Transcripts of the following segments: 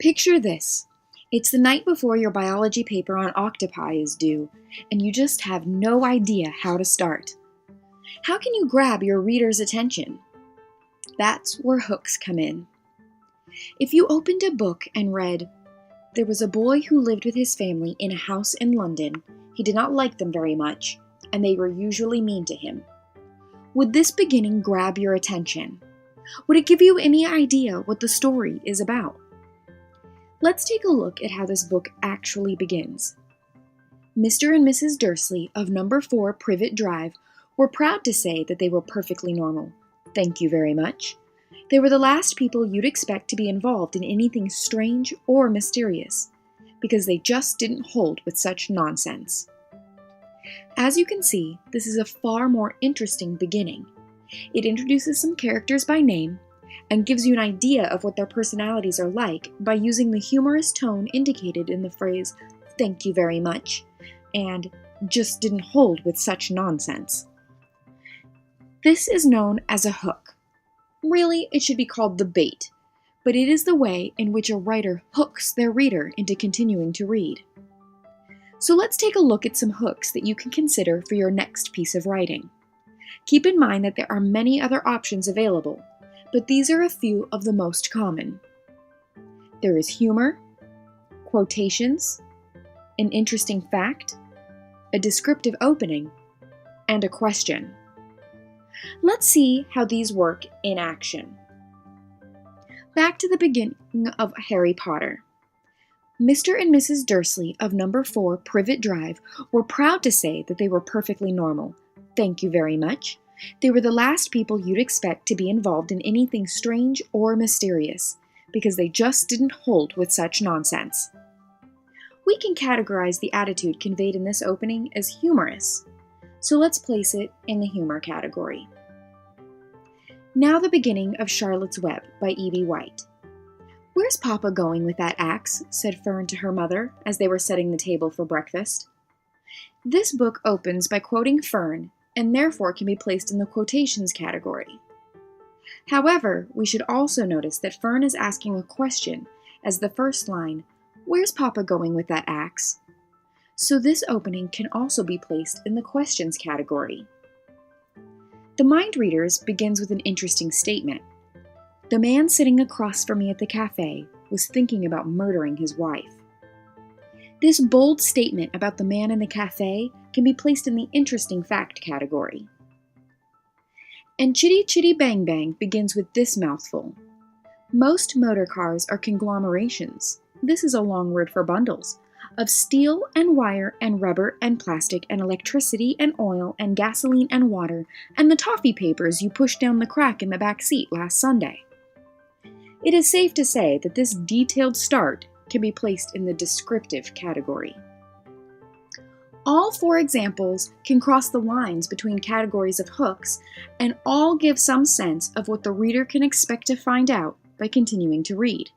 Picture this. It's the night before your biology paper on octopi is due, and you just have no idea how to start. How can you grab your reader's attention? That's where hooks come in. If you opened a book and read, "There was a boy who lived with his family in a house in London. He did not like them very much, and they were usually mean to him." Would this beginning grab your attention? Would it give you any idea what the story is about? Let's take a look at how this book actually begins. Mr. and Mrs. Dursley of number 4 Privet Drive were proud to say that they were perfectly normal. Thank you very much. They were the last people you'd expect to be involved in anything strange or mysterious, because they just didn't hold with such nonsense. As you can see, this is a far more interesting beginning. It introduces some characters by name and gives you an idea of what their personalities are like by using the humorous tone indicated in the phrase, "Thank you very much," and "just didn't hold with such nonsense." This is known as a hook. Really, it should be called the bait, but it is the way in which a writer hooks their reader into continuing to read. So let's take a look at some hooks that you can consider for your next piece of writing. Keep in mind that there are many other options available, but these are a few of the most common. There is humor, quotations, an interesting fact, a descriptive opening, and a question. Let's see how these work in action. Back to the beginning of Harry Potter. Mr. and Mrs. Dursley of number 4 Privet Drive were proud to say that they were perfectly normal. Thank you very much. They were the last people you'd expect to be involved in anything strange or mysterious, because they just didn't hold with such nonsense. We can categorize the attitude conveyed in this opening as humorous, so let's place it in the humor category. Now the beginning of Charlotte's Web by E.B. White. "Where's Papa going with that axe?" said Fern to her mother as they were setting the table for breakfast. This book opens by quoting Fern, and therefore can be placed in the quotations category. However, we should also notice that Fern is asking a question, as the first line, "Where's Papa going with that axe?" So this opening can also be placed in the questions category. The Mind Readers begins with an interesting statement. "The man sitting across from me at the cafe was thinking about murdering his wife." This bold statement about the man in the cafe can be placed in the interesting fact category. And Chitty Chitty Bang Bang begins with this mouthful. "Most motor cars are conglomerations," this is a long word for bundles, "of steel and wire and rubber and plastic and electricity and oil and gasoline and water and the toffee papers you pushed down the crack in the back seat last Sunday." It is safe to say that this detailed start can be placed in the descriptive category. All 4 examples can cross the lines between categories of hooks, and all give some sense of what the reader can expect to find out by continuing to read.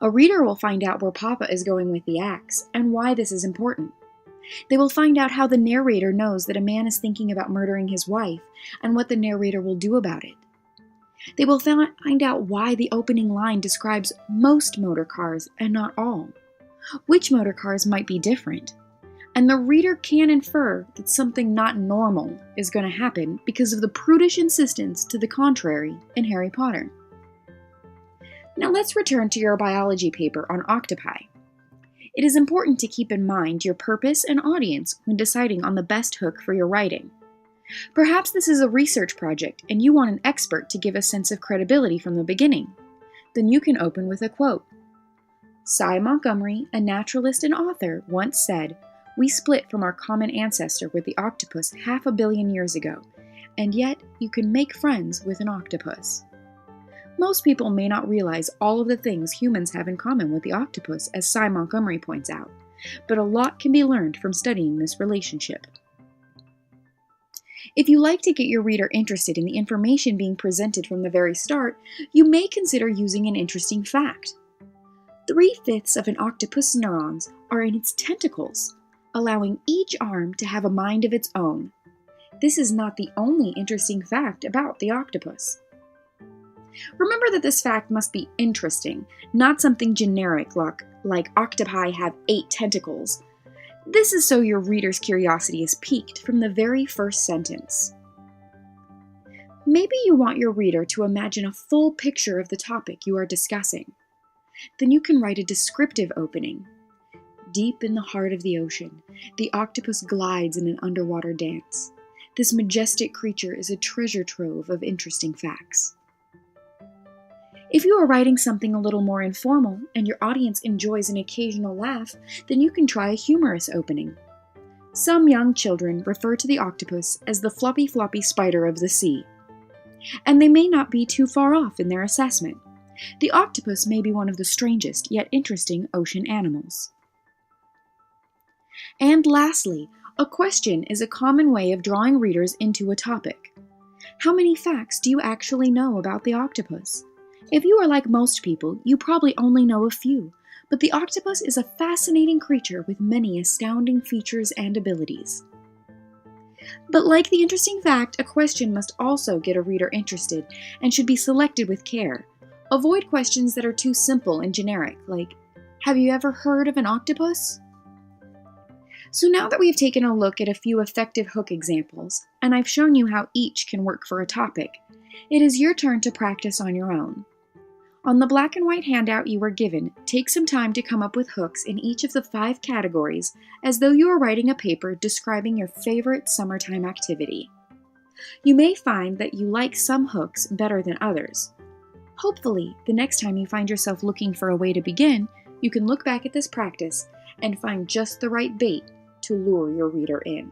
A reader will find out where Papa is going with the axe, and why this is important. They will find out how the narrator knows that a man is thinking about murdering his wife, and what the narrator will do about it. They will find out why the opening line describes most motor cars and not all, which motor cars might be different, and the reader can infer that something not normal is going to happen because of the prudish insistence to the contrary in Harry Potter. Now let's return to your biology paper on octopi. It is important to keep in mind your purpose and audience when deciding on the best hook for your writing. Perhaps this is a research project and you want an expert to give a sense of credibility from the beginning. Then you can open with a quote. "Cy Montgomery, a naturalist and author, once said, 'We split from our common ancestor with the octopus 500 million years ago, and yet you can make friends with an octopus.'" Most people may not realize all of the things humans have in common with the octopus, as Cy Montgomery points out, but a lot can be learned from studying this relationship. If you like to get your reader interested in the information being presented from the very start, you may consider using an interesting fact. 3/5 of an octopus' neurons are in its tentacles, allowing each arm to have a mind of its own. This is not the only interesting fact about the octopus. Remember that this fact must be interesting, not something generic like octopi have 8 tentacles. This is so your reader's curiosity is piqued from the very first sentence. Maybe you want your reader to imagine a full picture of the topic you are discussing. Then you can write a descriptive opening. Deep in the heart of the ocean, the octopus glides in an underwater dance. This majestic creature is a treasure trove of interesting facts. If you are writing something a little more informal and your audience enjoys an occasional laugh, then you can try a humorous opening. Some young children refer to the octopus as the fluffy floppy spider of the sea. And they may not be too far off in their assessment. The octopus may be one of the strangest yet interesting ocean animals. And lastly, a question is a common way of drawing readers into a topic. How many facts do you actually know about the octopus? If you are like most people, you probably only know a few, but the octopus is a fascinating creature with many astounding features and abilities. But like the interesting fact, a question must also get a reader interested and should be selected with care. Avoid questions that are too simple and generic, like, "Have you ever heard of an octopus?" So now that we've taken a look at a few effective hook examples, and I've shown you how each can work for a topic, it is your turn to practice on your own. On the black and white handout you were given, take some time to come up with hooks in each of the 5 categories as though you were writing a paper describing your favorite summertime activity. You may find that you like some hooks better than others. Hopefully, the next time you find yourself looking for a way to begin, you can look back at this practice and find just the right bait to lure your reader in.